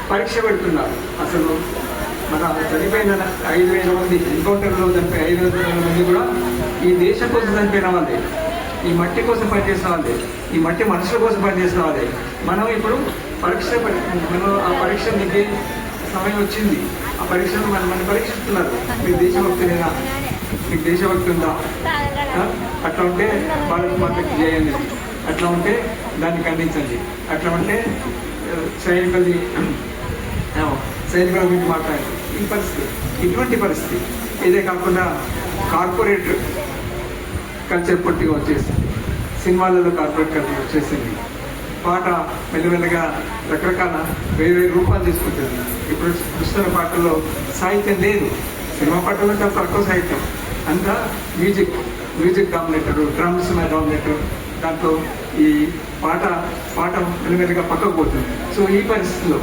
పరీక్ష పెడుతున్నారు. అసలు మన చనిపోయిన 5,000 మంది ఎన్కౌంటర్లో చనిపోయి 5,000 మంది కూడా ఈ దేశం కోసం చనిపోయిన వాళ్ళే, ఈ మట్టి కోసం పనిచేసిన వాళ్ళే, ఈ మట్టి మనుషుల కోసం పనిచేసిన వాళ్ళే. మనం ఇప్పుడు మనం ఆ పరీక్ష మీకు సమయం వచ్చింది, ఆ పరీక్షను మన పరీక్షిస్తున్నారు. మీకు దేశభక్తులేనా, మీకు దేశభక్తి ఉందా? అట్లా ఉంటే భారత్ మాతకి చేయండి, అట్లా ఉంటే దాన్ని ఖండించండి, అట్లా ఉంటే సైనికుల గురించి మాట్లాడండి. ఈ పరిస్థితి, ఇటువంటి పరిస్థితి. ఇదే కాకుండా కార్పొరేట్ కల్చర్ పొట్టిగా వచ్చేసింది, సినిమాలలో కార్పొరేట్ కల్చర్ వచ్చేసింది. పాట మెల్లమెల్లగా రకరకాల వేరే రూపాలు తీసుకుంటుంది. ఇప్పుడు చూస్తున్న పాటల్లో సాహిత్యం లేదు. సినిమా పాటల్లో చాలా తక్కువ సాహిత్యం, అంతా మ్యూజిక్ డామినేటర్, డ్రమ్స్ డామినేటర్. దాంట్లో ఈ పాట మెల్లమెల్లగా పక్కకు పోతుంది. సో ఈ పరిస్థితిలో